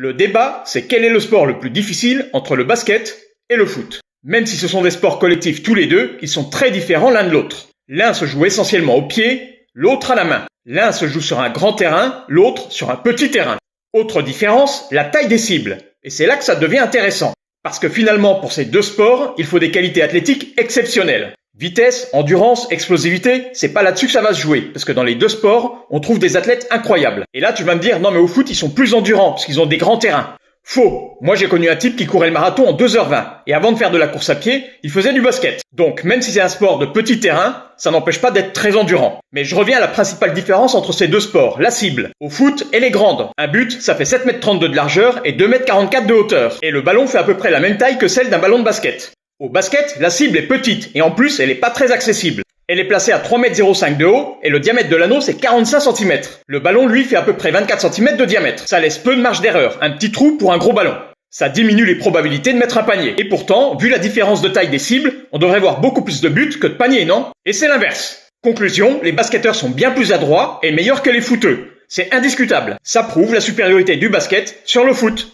Le débat, c'est quel est le sport le plus difficile entre le basket et le foot. Même si ce sont des sports collectifs tous les deux, ils sont très différents l'un de l'autre. L'un se joue essentiellement au pied, l'autre à la main. L'un se joue sur un grand terrain, l'autre sur un petit terrain. Autre différence, la taille des cibles. Et c'est là que ça devient intéressant. Parce que finalement, pour ces deux sports, il faut des qualités athlétiques exceptionnelles. Vitesse, endurance, explosivité, c'est pas là-dessus que ça va se jouer. Parce que dans les deux sports, on trouve des athlètes incroyables. Et là, tu vas me dire, non mais au foot, ils sont plus endurants, parce qu'ils ont des grands terrains. Faux. Moi, j'ai connu un type qui courait le marathon en 2h20. Et avant de faire de la course à pied, il faisait du basket. Donc, même si c'est un sport de petit terrain, ça n'empêche pas d'être très endurant. Mais je reviens à la principale différence entre ces deux sports, la cible. Au foot, elle est grande. Un but, ça fait 7,32 m de largeur et 2,44 m de hauteur. Et le ballon fait à peu près la même taille que celle d'un ballon de basket. Au basket, la cible est petite et en plus, elle est pas très accessible. Elle est placée à 3,05 m de haut et le diamètre de l'anneau c'est 45 cm. Le ballon lui fait à peu près 24 cm de diamètre. Ça laisse peu de marge d'erreur, un petit trou pour un gros ballon. Ça diminue les probabilités de mettre un panier. Et pourtant, vu la différence de taille des cibles, on devrait voir beaucoup plus de buts que de paniers, non? Et c'est l'inverse. Conclusion, les basketteurs sont bien plus adroits et meilleurs que les footeux. C'est indiscutable. Ça prouve la supériorité du basket sur le foot.